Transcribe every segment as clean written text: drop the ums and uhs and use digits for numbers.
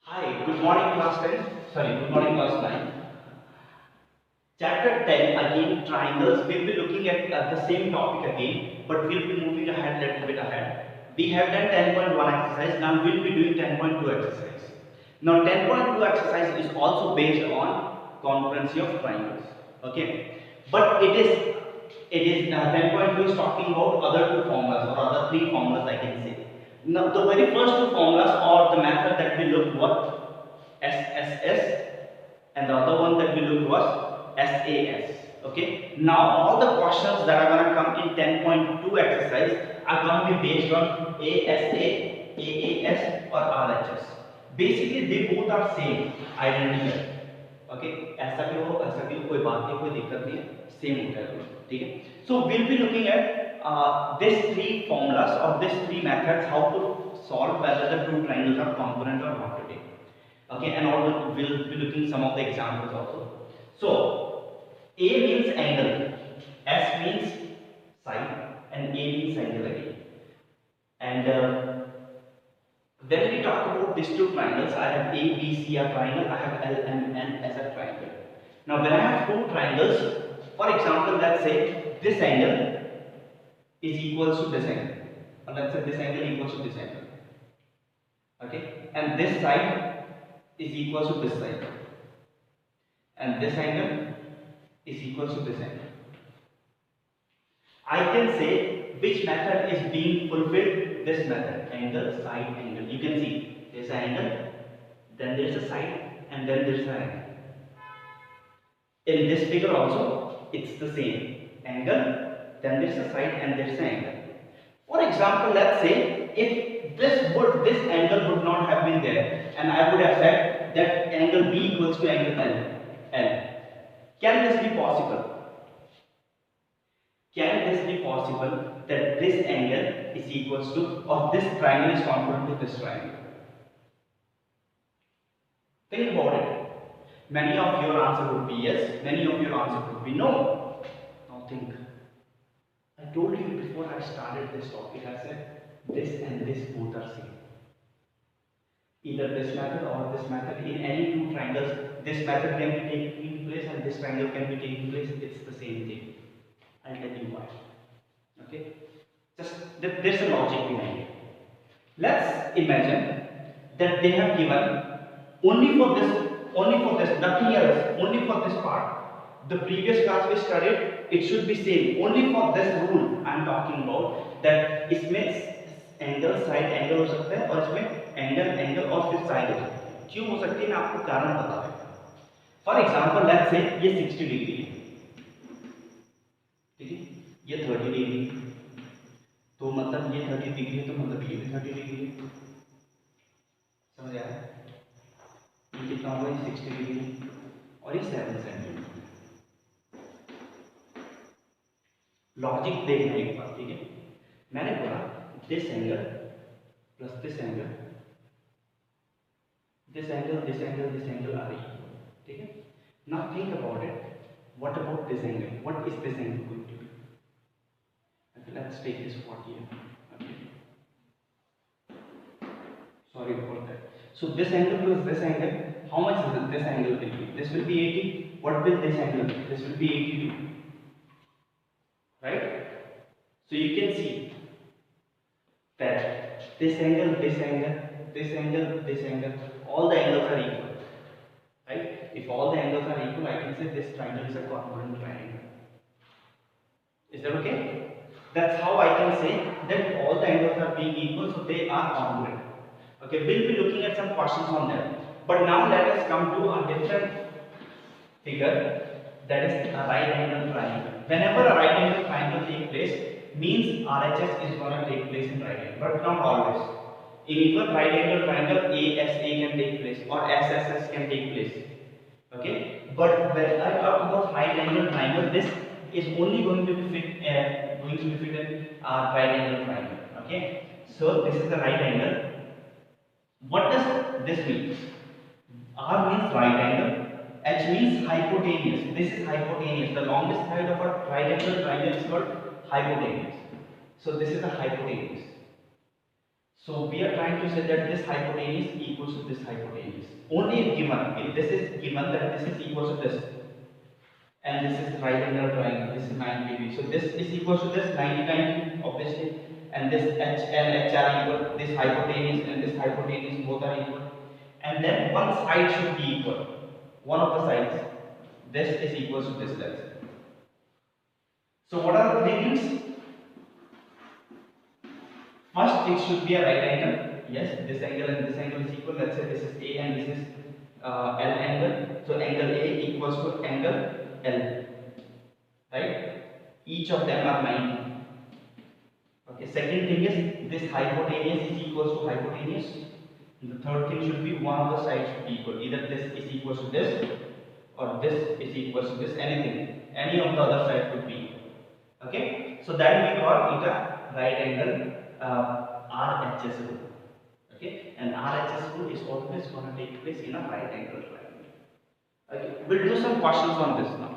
Hi, good morning class 10. Sorry, good morning class 9. Chapter 10 again triangles. We'll be looking at the same topic again, but we'll be moving ahead a little bit ahead. We have done 10.1 exercise, now we'll be doing 10.2 exercise. Now 10.2 exercise is also based on congruency of triangles. Okay, but it is 10.2 is talking about other two formulas or other three formulas I can say. Now the very first two formulas or the method that we looked what SSS and the other one that we looked was SAS. Okay. Now all the questions that are gonna come in 10.2 exercise are gonna be based on ASA, AAS or RHS. Basically they both are same, identical. Okay ऐसा भी हो कोई बात नहीं कोई दिक्कत नहीं है सेम होता है दोनों ठीक है so will be looking at this three formulas or these three methods how to solve whether the two triangles are congruent or not today okay and also we'll be looking some of the examples also so A means angle S means side and A means angle again and when we talk about these two triangles, I have A, B, C a triangle, I have L and N as a triangle. Now when I have two triangles, for example, let's say this angle is equals to this angle, or let's say this angle equals to this angle, okay, and this side is equals to this side, and this angle is equals to this angle. I can say which method is being fulfilled. This method, angle, side, angle. You can see there's an angle, then there's a side, and then there's an angle. In this figure also, it's the same angle, then there's a side, and there's an angle. For example, let's say if this angle would not have been there, and I would have said that angle B equals to angle L. Can this be possible? Can this be possible that this angle is equals to or this triangle is congruent to this triangle? Think about it. Many of your answer would be yes, many of your answer would be no. Now think. I told you before I started this topic, I said this and this both are same. Either this method or this method in any two triangles, this method can be taking place and this triangle can be taking place, it's the same thing. I'll tell you why. Okay, just there's a logic behind it. Let's imagine that they have given only for this, nothing else, only for this part. The previous class we studied, it should be same. Only for this rule I am talking about that इसमें angle side angle हो सकता है और इसमें angle और फिर side हो सकता है क्यों हो सकती है मैं आपको कारण बता रहा हूँ फॉर एग्जांपल लेट्स से ये 60 डिग्री है ठीक है ये 30 डिग्री तो मतलब ये 30 डिग्री है तो मतलब ये भी 30 डिग्री है समझ आया ये कितना होगा ये 60 डिग्री और ये 7 सेंटीमीटर लॉजिक देखना एक बार ठीक है मैंने बोला this angle plus this angle are equal ठीक है now think about it what about this angle what is this angle going to be okay, let's take this 40 here okay sorry about that so this angle plus this angle how much is this angle will be this will be 80 what will this angle be this will be 82 right so you can see that this angle, all the angles are equal, right? If all the angles are equal, I can say this triangle is a congruent triangle. Is that okay? That's how I can say that all the angles are being equal, so they are congruent. Okay, we'll be looking at some questions on that. But now let us come to a different figure, that is a right angle triangle. Whenever a right angle triangle takes place, means RHS is going to take place in right angle, but not always. In even right angle triangle, ASA can take place or SSS can take place. Okay, but when I talk about right angle triangle, this is only going to be fit in right angle triangle. Okay, so this is the right angle. What does this mean? R means right angle. H means hypotenuse. This is hypotenuse. The longest side of a right angle triangle is called hypotenuse. So this is the hypotenuse. So we are trying to say that this hypotenuse equals to this hypotenuse. Only if given, if this is given that this is equal to this, and this is right angle triangle, this is 90 degrees. So this is equal to this 90 obviously, and this h and h are equal. This hypotenuse and this hypotenuse both are equal, and then one side should be equal. One of the sides. This is equal to this length. So what are the three things? First, it should be a right angle. Yes, this angle and this angle is equal. Let's say this is A and this is L angle. So angle A equals to angle L. Right? Each of them are 90. Okay. Second thing is this hypotenuse is equal to hypotenuse. The third thing should be one of the sides should be equal. Either this is equal to this or this is equal to this. Anything. Any of the other sides could be equal. Okay. So that we call it a right angle. RHS rule. Okay, and RHS rule is always going to take place in a right angle triangle. Okay, we'll do some questions on this now.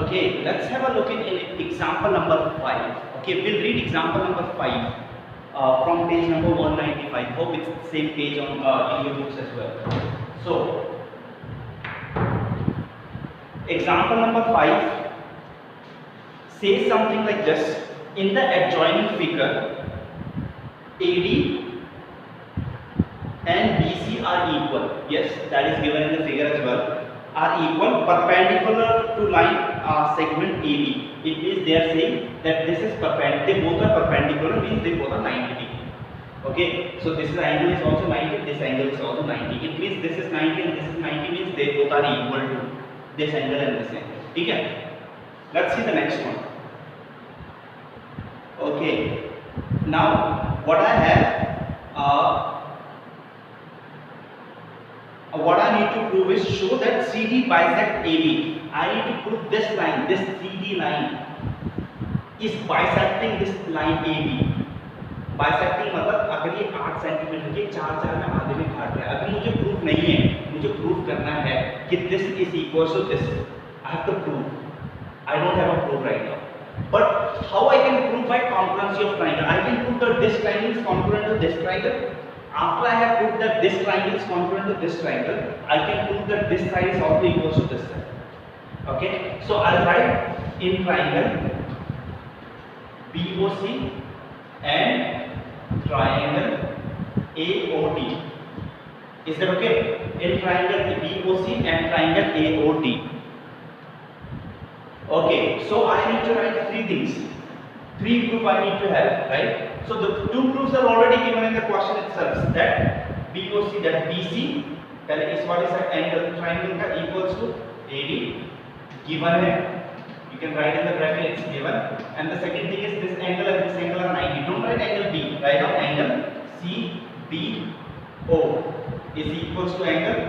Okay, let's have a look at example number 5. Okay, we'll read example number 5 from page number 195. Hope it's the same page on in your books as well. So, example number 5. Say something like this: in the adjoining figure, AD and BC are equal. Yes, that is given in the figure as well. Are equal, perpendicular to line segment AB. It means they are saying that this is perpendicular. They both are perpendicular, means they both are 90 degree. Okay, so this angle is also 90. This angle is also 90. It means this is 90 and this is 90. Means they both are equal to this angle and this angle. Okay. Let's see the next one. Okay, now what I have, what I need to prove is show that CD bisect AB. I need to prove this line, this CD line is bisecting this line AB. Bisecting मतलब अगर ये 8 centimetre के 4 में आधे में काट रहा है, अभी मुझे प्रूफ नहीं है, मुझे प्रूफ करना है कि this is equal to this. I have to prove. I don't have a proof right now. But how I can prove by congruency of triangle? I can prove that this triangle is congruent to this triangle. After I have proved that this triangle is congruent to this triangle, I can prove that this side is also equal to this side. Okay, so I'll write in triangle BOC and triangle AOD. Is that okay? In triangle BOC and triangle AOD. Okay, so I need to write three things. Three proof I need to have, right? So the two proofs are already given in the question itself. That BOC, that BC, is what is that angle triangle का equals to AD. Given है, you can write in the bracket, it's given. And the second thing is this angle and this angle are 90. Don't write angle B. Write down angle CBO is equals to angle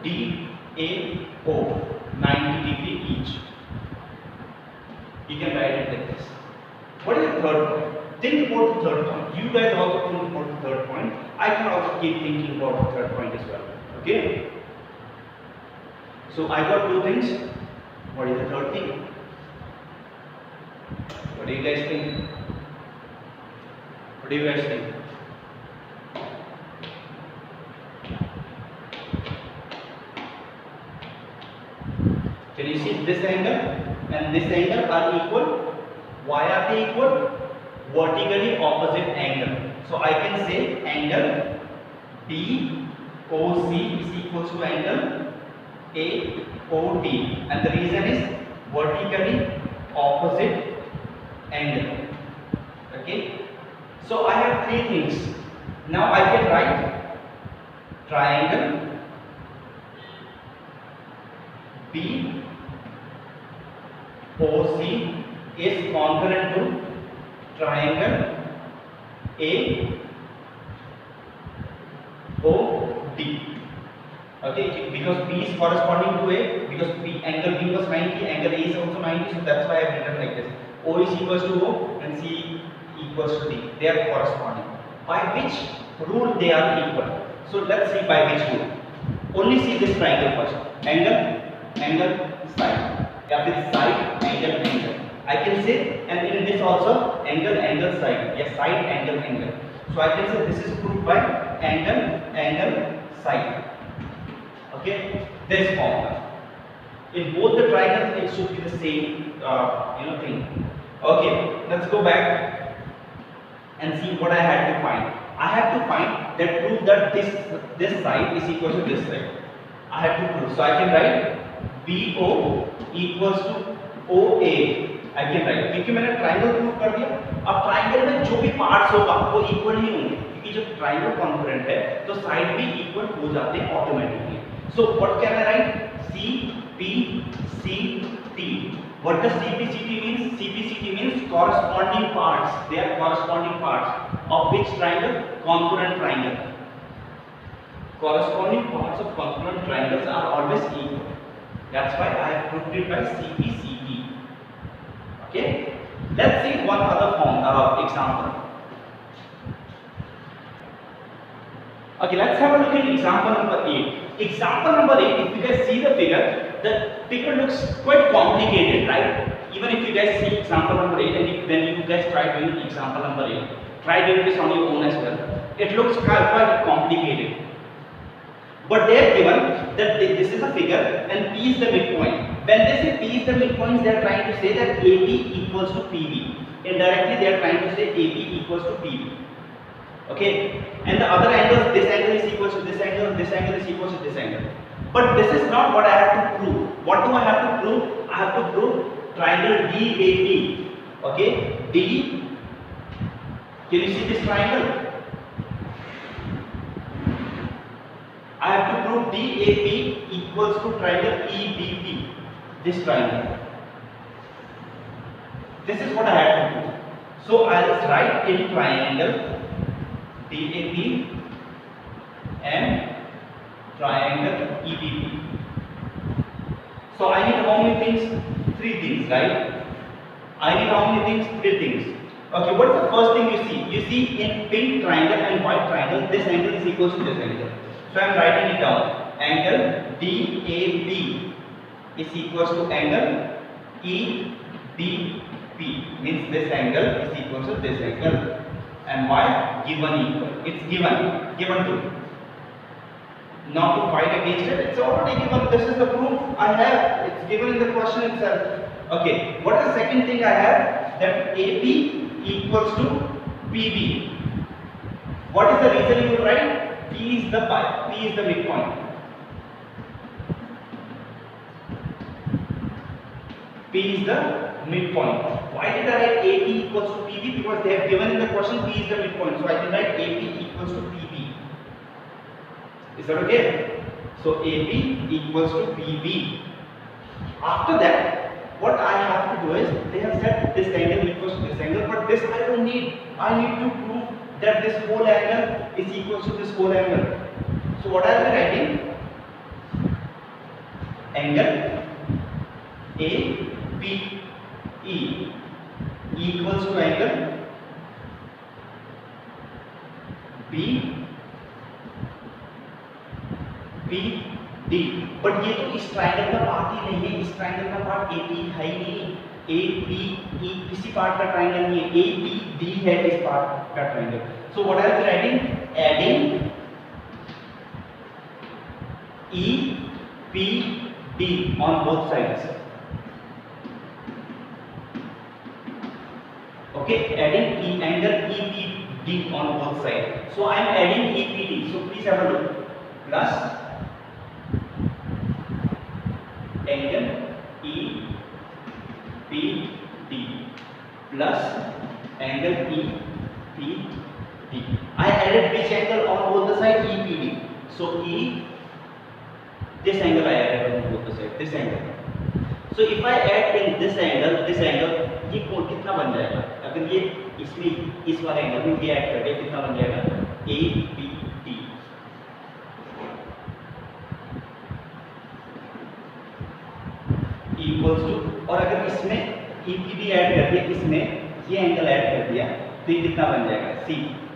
DAO, 90 degree each. You can write it like this. What is the third point? Think about the third point. You guys also think about the third point. I can also keep thinking about the third point as well. Okay? So I got two things. What is the third thing? What do you guys think? What do you guys think? Can you see this angle and this angle are equal? Why are they equal? Vertically opposite angle. So I can say angle BOC is equal to angle AOD, and the reason is vertically opposite angle. Okay. So I have three things. Now I can write triangle BOC is congruent to triangle AOD. Okay, because B is corresponding to A, because angle B was 90, angle A is also 90, so that's why I have written like this. O is equals to O and C equals to D. They are corresponding. By which rule they are equal? So let's see by which rule. Only see this triangle first. Angle, side. Yeah, with side, angle. I can say, and in this This also angle, angle, side. Yes, side, angle, angle. So I can say this is proved by angle, angle, side. Okay, this formula. In both the triangles, it should be the same, thing. Okay, let's go back and see what I had to find. I have to find that prove that this side is equal to this side. I have to prove. So I can write BO equals to OA. I can write क्योंकि मैंने triangle prove कर दिया. अब triangle में जो भी parts होगा वो इक्वल ही होंगे क्योंकि जब ट्राइंगल कॉन्ग्रुएंट है तो साइड भी इक्वल हो जाते हैं automatically. So what can I right? CPCT. What does CPCT means? CPCT means corresponding parts. They are corresponding parts of which triangle? Congruent triangle. Corresponding parts of congruent triangles are always equal. That's why I have proved it by CPCT. Okay. Let's see one other form example. Okay, let's have a look at example number 8. Example number 8, if you guys see the figure looks quite complicated, right? Even if you guys see example number 8 and then you guys try doing example number 8, try doing this on your own as well. It looks quite complicated. But they have given that this is a figure and P is the midpoint. When they say P is the midpoint, they are trying to say that AB equals to PB. Indirectly, they are trying to say AB equals to PB. Okay, and the other angles, this angle is equal to this angle is equal to this angle. But this is not what I have to prove. What do I have to prove? I have to prove triangle DAP. Okay, D. Can you see this triangle? I have to prove DAP equals to triangle EBP. This triangle. This is what I have to prove. So I will write in triangle DAP and triangle EBP. So I need how many things? 3 things, right? I need how many things? 3 things. Okay, what is the first thing you see? You see in pink triangle and white triangle, this angle is equal to this angle. So I am writing it down. Angle DAP is equal to angle EBP. Means this angle is equal to this angle. And why? Given equal. It's given to. Not to fight against it. It's already given. This is the proof I have. It's given in the question itself. Okay. What is the second thing I have? That AP equals to PB. What is the reason you write? P is the pi. P is the midpoint. P is the midpoint. Why did I write AP equals to PB? Because they have given in the question P is the midpoint. So I can write AP equals to PB. Is that okay? So AP equals to PB. After that, what I have to do is, they have said this angle equals to this angle, but this I don't need. I need to prove that this whole angle is equal to this whole angle. So what I will be writing? Angle APE equals to angle BPD. But ये तो इस triangle का part ही नहीं है. इस triangle का part AP है ही नहीं. APE किसी पार्ट का ट्रायंगल नहीं है. APD है इस पार्ट का triangle. So what I am writing? Adding EPD on both sides. Okay, adding angle EPD on both sides. So I am adding EPD. So please have a look. Plus angle EPD plus angle EPD. I added which angle on both the sides? EPD. So this angle I added on both the sides. This angle. So if I add in this angle, ये कोण कितना बन जाएगा? अगर ये इसमें इस वाले एंगल में ये ऐड करके कितना बन जाएगा? APD. इक्वल्स टू, और अगर इसमें EPD ऐड करके इसमें ये एंगल ऐड कर दिया तो ये कितना बन जाएगा? C.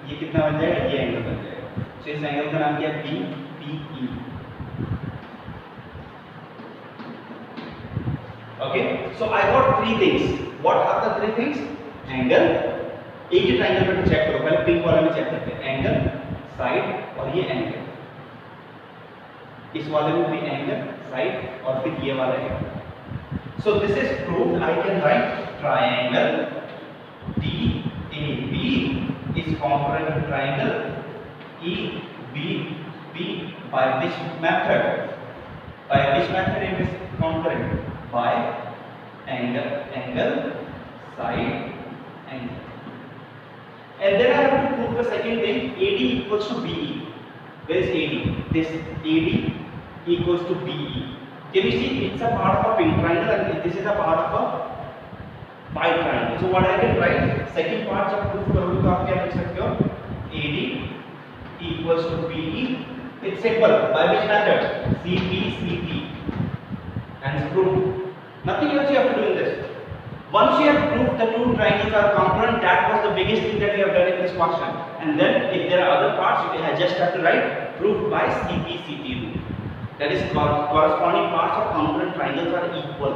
ये कितना बन जाएगा? ये एंगल बन जाएगा. तो इस एंगल का नाम क्या है? BPE. Okay, so I got 3 things. What are the 3 things? Angle, एक ही ट्राइंगल पे चेक करो, पहले पिंक वाले में चेक करते हैं, एंगल, साइड और ये एंगल, इस वाले में भी एंगल, साइड और फिर ये वाला angle. So this is proved, I can write triangle DAB is congruent to triangle EBP by which method? By which method it is congruent? By angle, side, angle. And then I have to prove the second thing, AD equals to BE. Where is AD? This AD equals to BE. Can you see? It's a part of a pink triangle and this is a part of a pi triangle. So what I can write? Second part जब proof करोगे तो आप क्या लिख सकते हो? AD equals to BE. It's simple. By which method? CP. And it's proved. Nothing else you have to do in this. Once you have proved the two triangles are congruent, that was the biggest thing that you have done in this question. And then if there are other parts, you just have to write proved by CP rule. That is corresponding parts of congruent triangles are equal.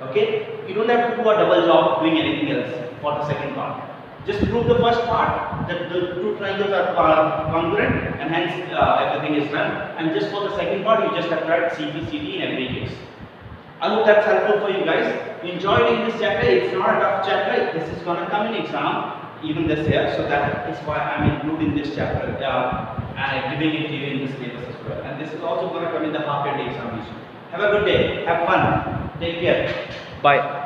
Okay? You don't have to do a double job doing anything else for the second part. Just prove the first part that the two triangles are congruent and hence everything is done. And just for the second part, you just have to write CP in every case. I hope that's helpful for you guys. You enjoyed in this chapter. It's not a tough chapter. This is gonna come in exam even this year. So that is why I'm including this chapter and giving it to you in this syllabus as well. And this is also gonna come in the half-yearly examination. Have a good day. Have fun. Take care. Bye.